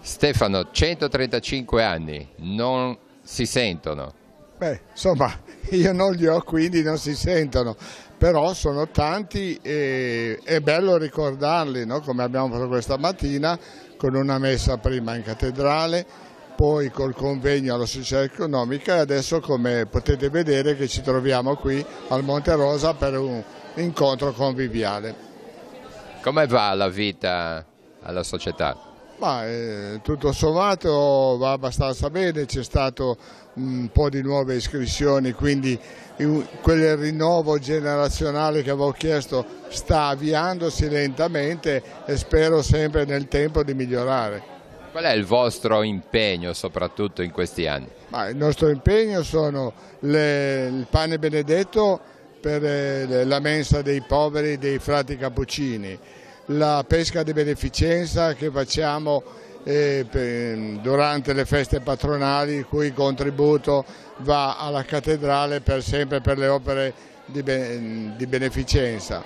Stefano, 135 anni, non si sentono. Beh, insomma, io non li ho, quindi non si sentono, però sono tanti e è bello ricordarli, no? Come abbiamo fatto questa mattina, con una messa prima in cattedrale, poi col convegno alla Società Economica e adesso, come potete vedere, che ci troviamo qui al Monte Rosa per un incontro conviviale. Come va la vita alla società? Ma, tutto sommato va abbastanza bene, c'è stato un po' di nuove iscrizioni, quindi quel rinnovo generazionale che avevo chiesto sta avviandosi lentamente e spero sempre nel tempo di migliorare. Qual è il vostro impegno soprattutto in questi anni? Ma il nostro impegno sono il pane benedetto per la mensa dei poveri dei frati cappuccini, la pesca di beneficenza che facciamo durante le feste patronali, il cui contributo va alla cattedrale sempre per le opere di beneficenza,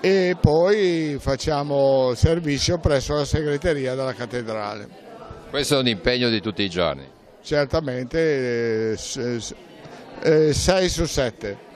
e poi facciamo servizio presso la segreteria della cattedrale. Questo è un impegno di tutti i giorni? Certamente 6 su 7,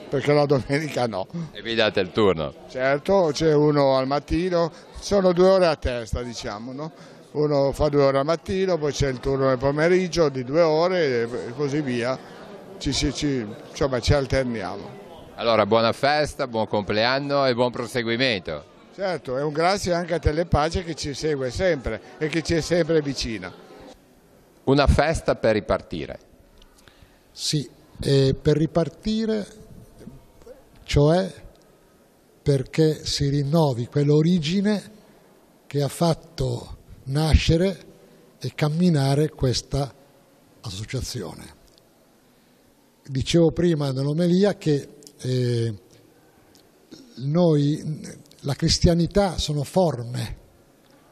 perché la domenica no. E vi date il turno? Certo, c'è uno al mattino, sono 2 ore a testa, diciamo, no? Uno fa 2 ore al mattino, poi c'è il turno nel pomeriggio di 2 ore e così via, insomma ci alterniamo. Allora, buona festa, buon compleanno e buon proseguimento. Certo, e un grazie anche a Telepace che ci segue sempre e che ci è sempre vicina. Una festa per ripartire. Sì, per ripartire, cioè perché si rinnovi quell'origine che ha fatto nascere e camminare questa associazione. Dicevo prima nell'omelia che la cristianità sono forme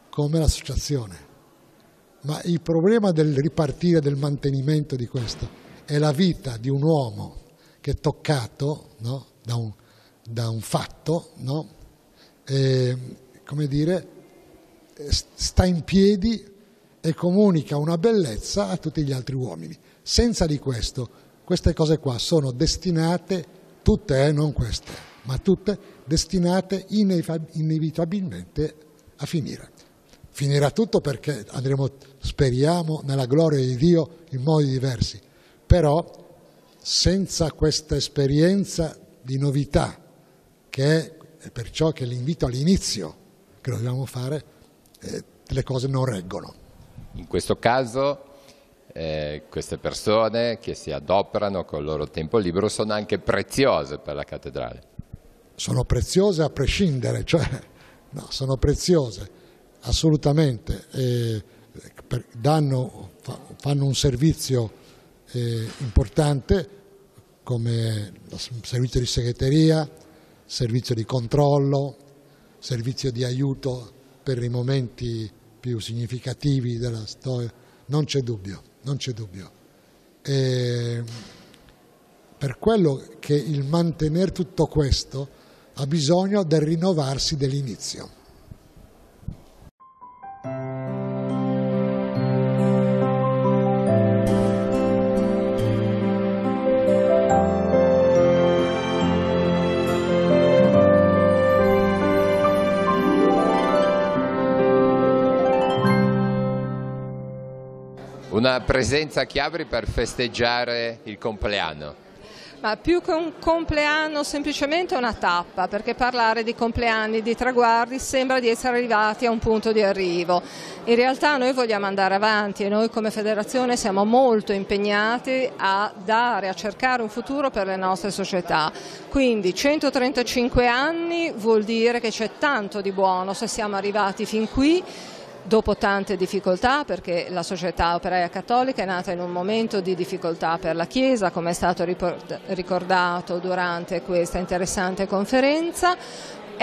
come l'associazione, ma il problema del ripartire, del mantenimento di questo, è la vita di un uomo che è toccato, no, da un fatto, no, come dire, sta in piedi e comunica una bellezza a tutti gli altri uomini. Senza di questo, queste cose qua sono destinate, tutte, non queste, ma tutte destinate inevitabilmente a finire. Finirà tutto perché andremo, speriamo, nella gloria di Dio in modi diversi, però senza questa esperienza di novità, che è perciò che l'invito all'inizio che dobbiamo fare, le cose non reggono. In questo caso queste persone che si adoperano con il loro tempo libero sono anche preziose per la cattedrale. Sono preziose a prescindere, cioè no, sono preziose assolutamente, fanno un servizio importante come servizio di segreteria, servizio di controllo, servizio di aiuto per i momenti più significativi della storia, non c'è dubbio, non c'è dubbio. Per quello che il mantenere tutto questo ha bisogno del rinnovarsi dell'inizio. Una presenza a Chiabri per festeggiare il compleanno. Ma più che un compleanno, semplicemente una tappa, perché parlare di compleanni, di traguardi, sembra di essere arrivati a un punto di arrivo. In realtà noi vogliamo andare avanti e noi come federazione siamo molto impegnati a cercare un futuro per le nostre società. Quindi 135 anni vuol dire che c'è tanto di buono se siamo arrivati fin qui, dopo tante difficoltà, perché la Società Operaia Cattolica è nata in un momento di difficoltà per la Chiesa, come è stato ricordato durante questa interessante conferenza.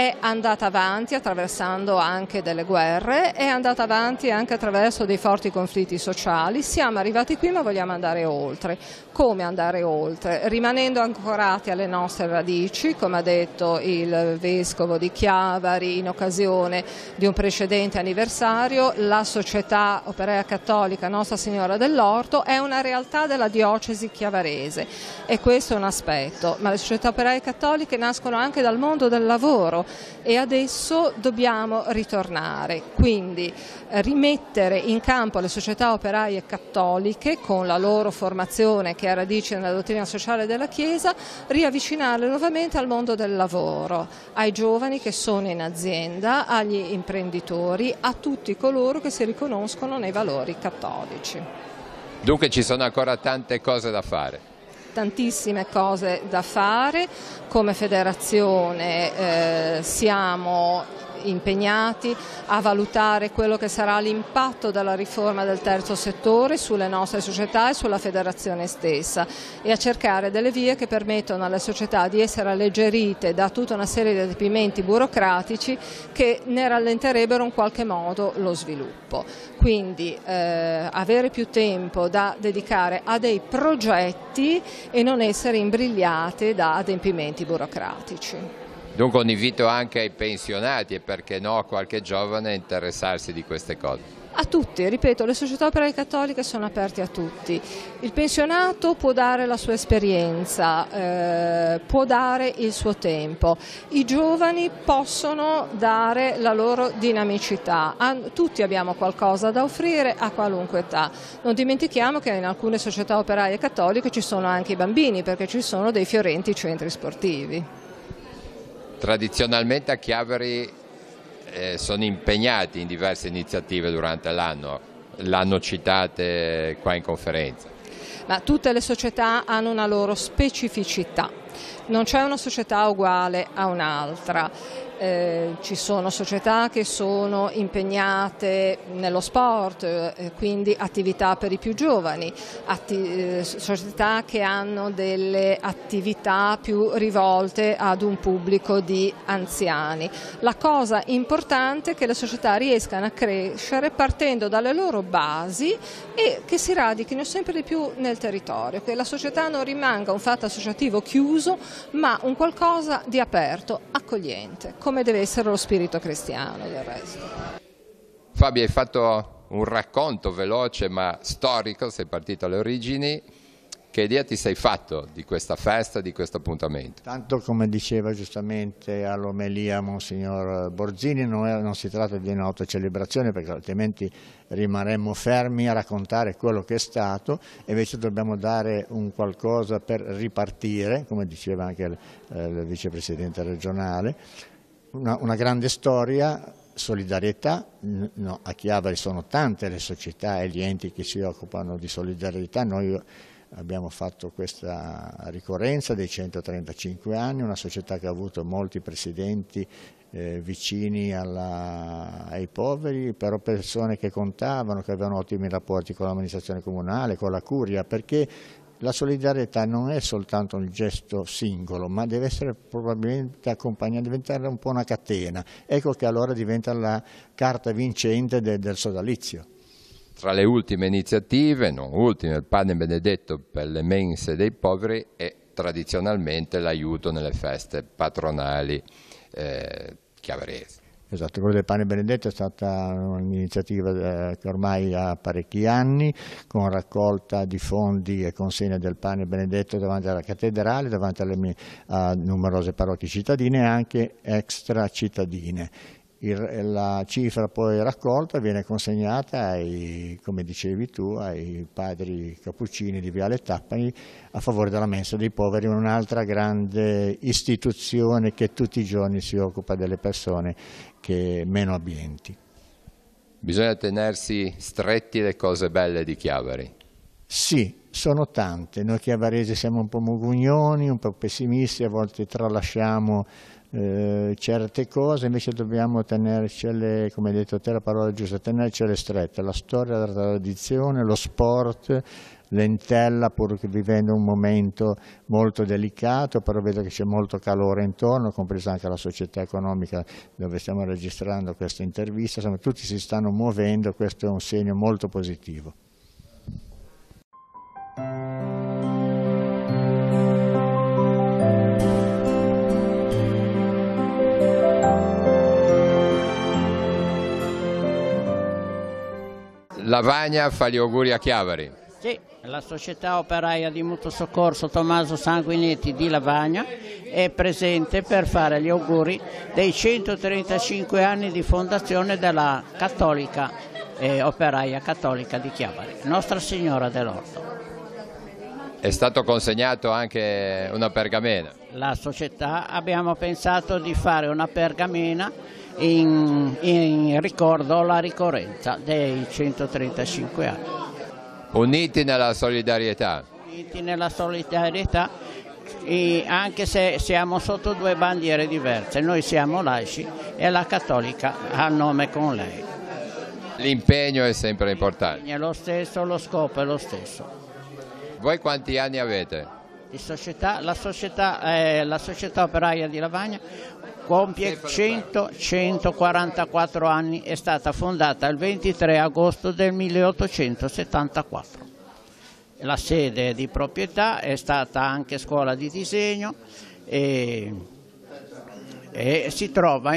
è andata avanti attraversando anche delle guerre, è andata avanti anche attraverso dei forti conflitti sociali. Siamo arrivati qui ma vogliamo andare oltre. Come andare oltre? Rimanendo ancorati alle nostre radici, come ha detto il Vescovo di Chiavari in occasione di un precedente anniversario, la Società Operaia Cattolica Nostra Signora dell'Orto è una realtà della diocesi chiavarese e questo è un aspetto, ma le società operaie cattoliche nascono anche dal mondo del lavoro e adesso dobbiamo ritornare, quindi rimettere in campo le società operaie cattoliche con la loro formazione che ha radici nella dottrina sociale della Chiesa, riavvicinarle nuovamente al mondo del lavoro, ai giovani che sono in azienda, agli imprenditori, a tutti coloro che si riconoscono nei valori cattolici. Dunque ci sono ancora tante cose da fare. Tantissime cose da fare, come federazione siamo impegnati a valutare quello che sarà l'impatto della riforma del terzo settore sulle nostre società e sulla federazione stessa e a cercare delle vie che permettono alle società di essere alleggerite da tutta una serie di adempimenti burocratici che ne rallenterebbero in qualche modo lo sviluppo. Quindi avere più tempo da dedicare a dei progetti e non essere imbrigliate da adempimenti burocratici. Dunque un invito anche ai pensionati e perché no a qualche giovane a interessarsi di queste cose. A tutti, ripeto, le società operaie cattoliche sono aperte a tutti. Il pensionato può dare la sua esperienza, può dare il suo tempo. I giovani possono dare la loro dinamicità. Tutti abbiamo qualcosa da offrire a qualunque età. Non dimentichiamo che in alcune società operaie cattoliche ci sono anche i bambini, perché ci sono dei fiorenti centri sportivi. Tradizionalmente a Chiavari sono impegnati in diverse iniziative durante l'anno citate qua in conferenza. Ma tutte le società hanno una loro specificità, non c'è una società uguale a un'altra. Ci sono società che sono impegnate nello sport, quindi attività per i più giovani, società che hanno delle attività più rivolte ad un pubblico di anziani. La cosa importante è che le società riescano a crescere partendo dalle loro basi e che si radichino sempre di più nel territorio, che la società non rimanga un fatto associativo chiuso, ma un qualcosa di aperto, accogliente, come deve essere lo spirito cristiano del resto. Fabio, hai fatto un racconto veloce ma storico, sei partito alle origini. Che idea ti sei fatto di questa festa, di questo appuntamento? Tanto come diceva giustamente all'omelia Monsignor Borzini, non si tratta di un'autocelebrazione perché altrimenti rimarremmo fermi a raccontare quello che è stato, invece dobbiamo dare un qualcosa per ripartire, come diceva anche il vicepresidente regionale, una grande storia. Solidarietà, no, a Chiavari sono tante le società e gli enti che si occupano di solidarietà. Noi abbiamo fatto questa ricorrenza dei 135 anni, una società che ha avuto molti presidenti vicini ai poveri, però persone che contavano, che avevano ottimi rapporti con l'amministrazione comunale, con la curia, perché la solidarietà non è soltanto un gesto singolo, ma deve essere probabilmente accompagnata, diventare un po' una catena. Ecco che allora diventa la carta vincente del sodalizio. Tra le ultime iniziative, non ultime, il pane benedetto per le mense dei poveri e tradizionalmente l'aiuto nelle feste patronali chiavaresi. Esatto, quello del pane benedetto è stata un'iniziativa che ormai ha parecchi anni, con raccolta di fondi e consegna del pane benedetto davanti alla cattedrale, davanti a numerose parrocchie cittadine e anche extra cittadine. La cifra poi raccolta viene consegnata come dicevi tu, ai padri cappuccini di Viale Tappani a favore della mensa dei poveri, un'altra grande istituzione che tutti i giorni si occupa delle persone meno abbienti. Bisogna tenersi stretti le cose belle di Chiavari. Sì, sono tante. Noi chiavaresi siamo un po' mugugnoni, un po' pessimisti, a volte tralasciamo certe cose, invece dobbiamo tenercele, come hai detto te la parola giusta, tenercele strette, la storia, la tradizione, lo sport, lentella, pur che vivendo un momento molto delicato, però vedo che c'è molto calore intorno, compresa anche la società economica dove stiamo registrando questa intervista, insomma tutti si stanno muovendo, questo è un segno molto positivo. Lavagna fa gli auguri a Chiavari. Sì, la società operaia di mutuo soccorso Tommaso Sanguinetti di Lavagna è presente per fare gli auguri dei 135 anni di fondazione della cattolica operaia cattolica di Chiavari, Nostra Signora dell'Orto. È stato consegnato anche una pergamena. La società abbiamo pensato di fare una pergamena in ricordo alla ricorrenza dei 135 anni. Uniti nella solidarietà. Uniti nella solidarietà, anche se siamo sotto due bandiere diverse, noi siamo laici e la cattolica ha nome con lei. L'impegno è sempre importante. È lo stesso, lo scopo è lo stesso. Voi quanti anni avete? Di società, la società operaia di Lavagna compie 144 anni, è stata fondata il 23 agosto del 1874. La sede di proprietà è stata anche scuola di disegno e si trova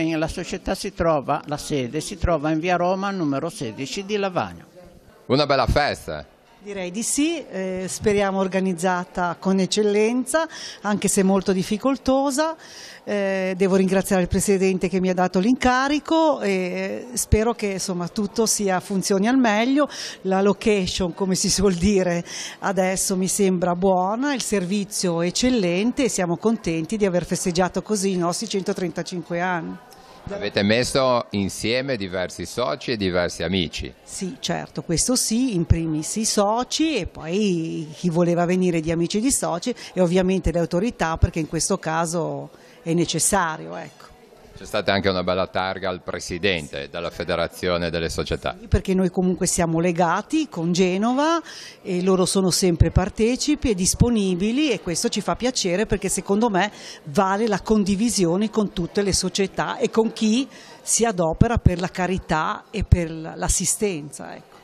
la sede si trova in via Roma numero 16 di Lavagna. Una bella festa. Direi di sì, speriamo organizzata con eccellenza, anche se molto difficoltosa. Devo ringraziare il Presidente che mi ha dato l'incarico e spero che insomma, tutto funzioni al meglio. La location, come si suol dire, adesso mi sembra buona, il servizio è eccellente e siamo contenti di aver festeggiato così i nostri 135 anni. Avete messo insieme diversi soci e diversi amici. Sì, certo, questo sì, in primis i soci e poi chi voleva venire di amici e di soci e ovviamente le autorità, perché in questo caso è necessario, ecco. C'è stata anche una bella targa al Presidente della Federazione delle Società. Perché noi comunque siamo legati con Genova e loro sono sempre partecipi e disponibili e questo ci fa piacere perché secondo me vale la condivisione con tutte le società e con chi si adopera per la carità e per l'assistenza. Ecco.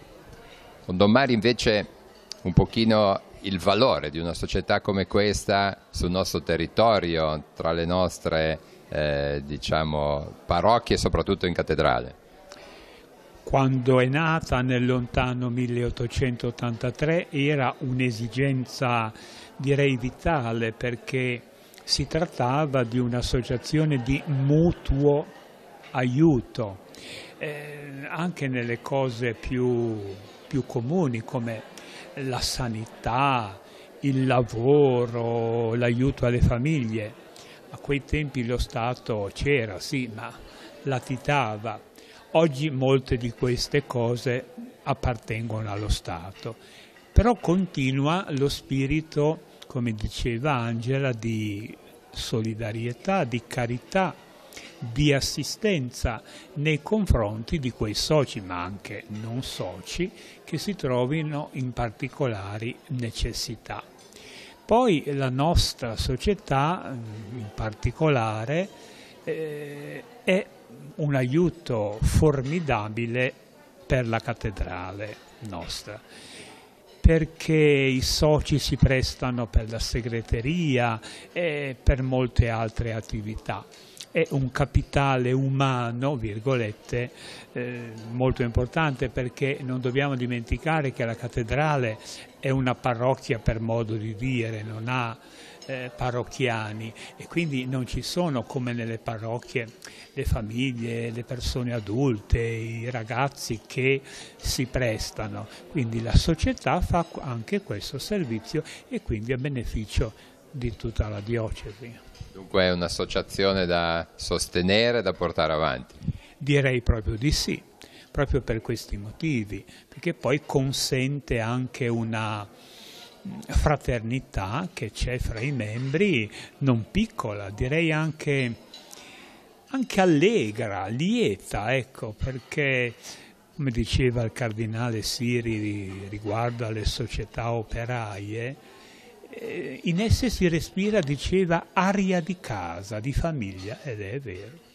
Con Don Mario invece un pochino il valore di una società come questa sul nostro territorio, tra le nostre diciamo parrocchie e soprattutto in cattedrale. Quando è nata nel lontano 1883 era un'esigenza direi vitale perché si trattava di un'associazione di mutuo aiuto anche nelle cose più comuni come la sanità, il lavoro, l'aiuto alle famiglie. A quei tempi lo Stato c'era, sì, ma latitava. Oggi molte di queste cose appartengono allo Stato, però continua lo spirito, come diceva Angela, di solidarietà, di carità, di assistenza nei confronti di quei soci, ma anche non soci, che si trovino in particolari necessità. Poi la nostra società in particolare è un aiuto formidabile per la cattedrale nostra, perché i soci si prestano per la segreteria e per molte altre attività. È un capitale umano, virgolette, molto importante perché non dobbiamo dimenticare che la cattedrale è una parrocchia per modo di dire, non ha parrocchiani e quindi non ci sono come nelle parrocchie le famiglie, le persone adulte, i ragazzi che si prestano. Quindi la società fa anche questo servizio e quindi a beneficio di tutta la diocesi. Dunque è un'associazione da sostenere, da portare avanti? Direi proprio di sì, proprio per questi motivi, perché poi consente anche una fraternità che c'è fra i membri, non piccola, direi anche allegra, lieta, ecco, perché come diceva il cardinale Siri riguardo alle società operaie, in esse si respira, diceva, aria di casa, di famiglia, ed è vero.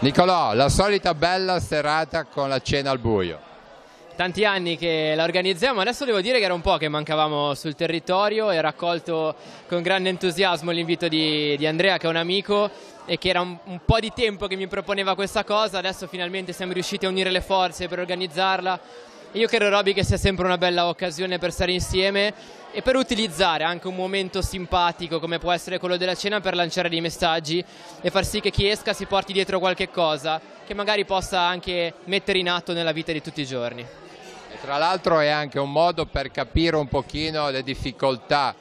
Nicolò, la solita bella serata con la cena al buio. Tanti anni che la organizziamo, adesso devo dire che era un po' che mancavamo sul territorio e ho raccolto con grande entusiasmo l'invito di Andrea, che è un amico e che era un po' di tempo che mi proponeva questa cosa. Adesso finalmente siamo riusciti a unire le forze per organizzarla. Io credo, Roby, che sia sempre una bella occasione per stare insieme e per utilizzare anche un momento simpatico come può essere quello della cena per lanciare dei messaggi e far sì che chi esca si porti dietro qualche cosa che magari possa anche mettere in atto nella vita di tutti i giorni. E tra l'altro è anche un modo per capire un pochino le difficoltà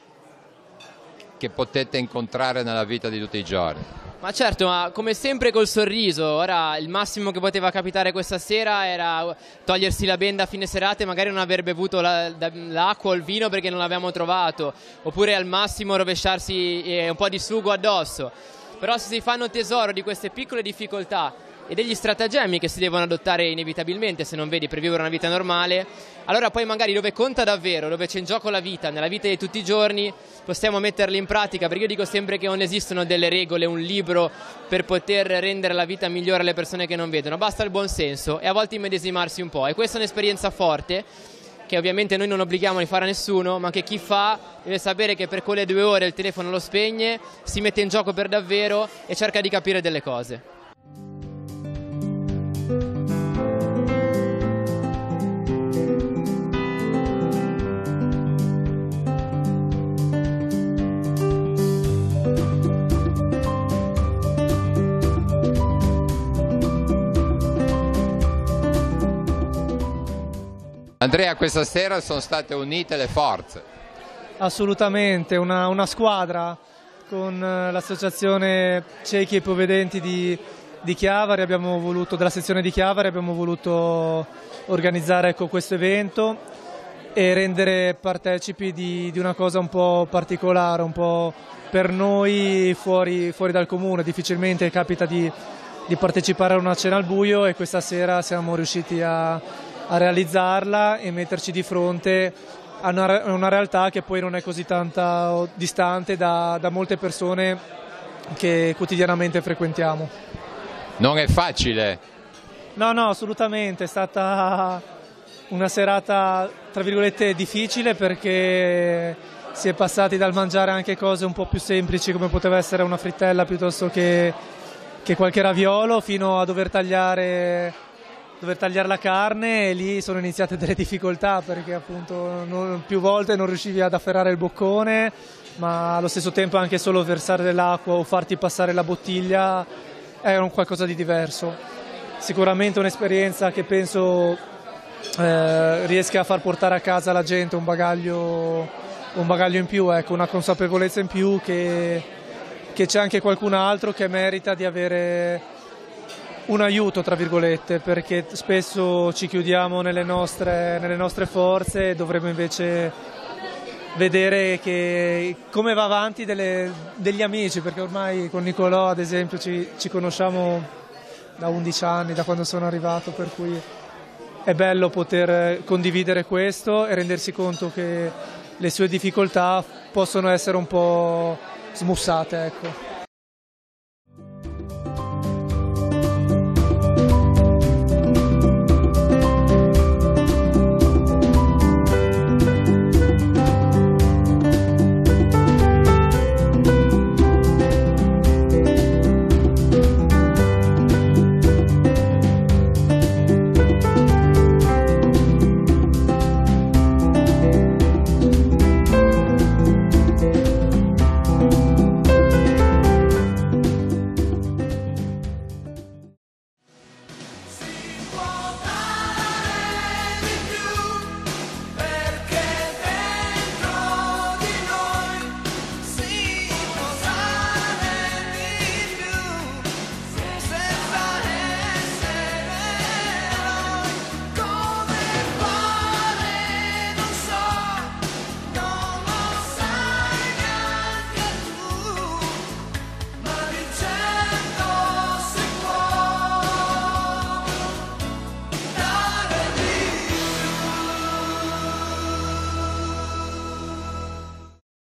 che potete incontrare nella vita di tutti i giorni. Ma certo, ma come sempre col sorriso. Ora il massimo che poteva capitare questa sera era togliersi la benda a fine serata e magari non aver bevuto l'acqua o il vino perché non l'avevamo trovato, oppure al massimo rovesciarsi un po' di sugo addosso. Però se si fanno tesoro di queste piccole difficoltà e degli stratagemmi che si devono adottare inevitabilmente, se non vedi, per vivere una vita normale, allora poi magari dove conta davvero, dove c'è in gioco la vita, nella vita di tutti i giorni, possiamo metterli in pratica, perché io dico sempre che non esistono delle regole, un libro per poter rendere la vita migliore alle persone che non vedono, basta il buon senso e a volte immedesimarsi un po', e questa è un'esperienza forte che ovviamente noi non obblighiamo di fare a nessuno, ma che chi fa deve sapere che per quelle 2 ore il telefono lo spegne, si mette in gioco per davvero e cerca di capire delle cose. Andrea, questa sera sono state unite le forze. Assolutamente, una squadra con l'associazione ciechi e ipovedenti di Chiavari, della sezione di Chiavari, abbiamo voluto organizzare questo evento e rendere partecipi di una cosa un po' particolare, un po' per noi fuori dal comune. Difficilmente capita di partecipare a una cena al buio e questa sera siamo riusciti a realizzarla e metterci di fronte a una realtà che poi non è così tanto distante da molte persone che quotidianamente frequentiamo. Non è facile? No, assolutamente, è stata una serata tra virgolette difficile, perché si è passati dal mangiare anche cose un po' più semplici come poteva essere una frittella piuttosto che qualche raviolo, fino a dover tagliare la carne, e lì sono iniziate delle difficoltà, perché appunto più volte non riuscivi ad afferrare il boccone, ma allo stesso tempo anche solo versare dell'acqua o farti passare la bottiglia è un qualcosa di diverso. Sicuramente un'esperienza che penso riesca a far portare a casa alla gente un bagaglio in più, ecco, una consapevolezza in più che c'è anche qualcun altro che merita di avere un aiuto, tra virgolette, perché spesso ci chiudiamo nelle nostre forze e dovremmo invece vedere come va avanti degli amici, perché ormai con Nicolò ad esempio ci conosciamo da 11 anni, da quando sono arrivato, per cui è bello poter condividere questo e rendersi conto che le sue difficoltà possono essere un po' smussate, ecco.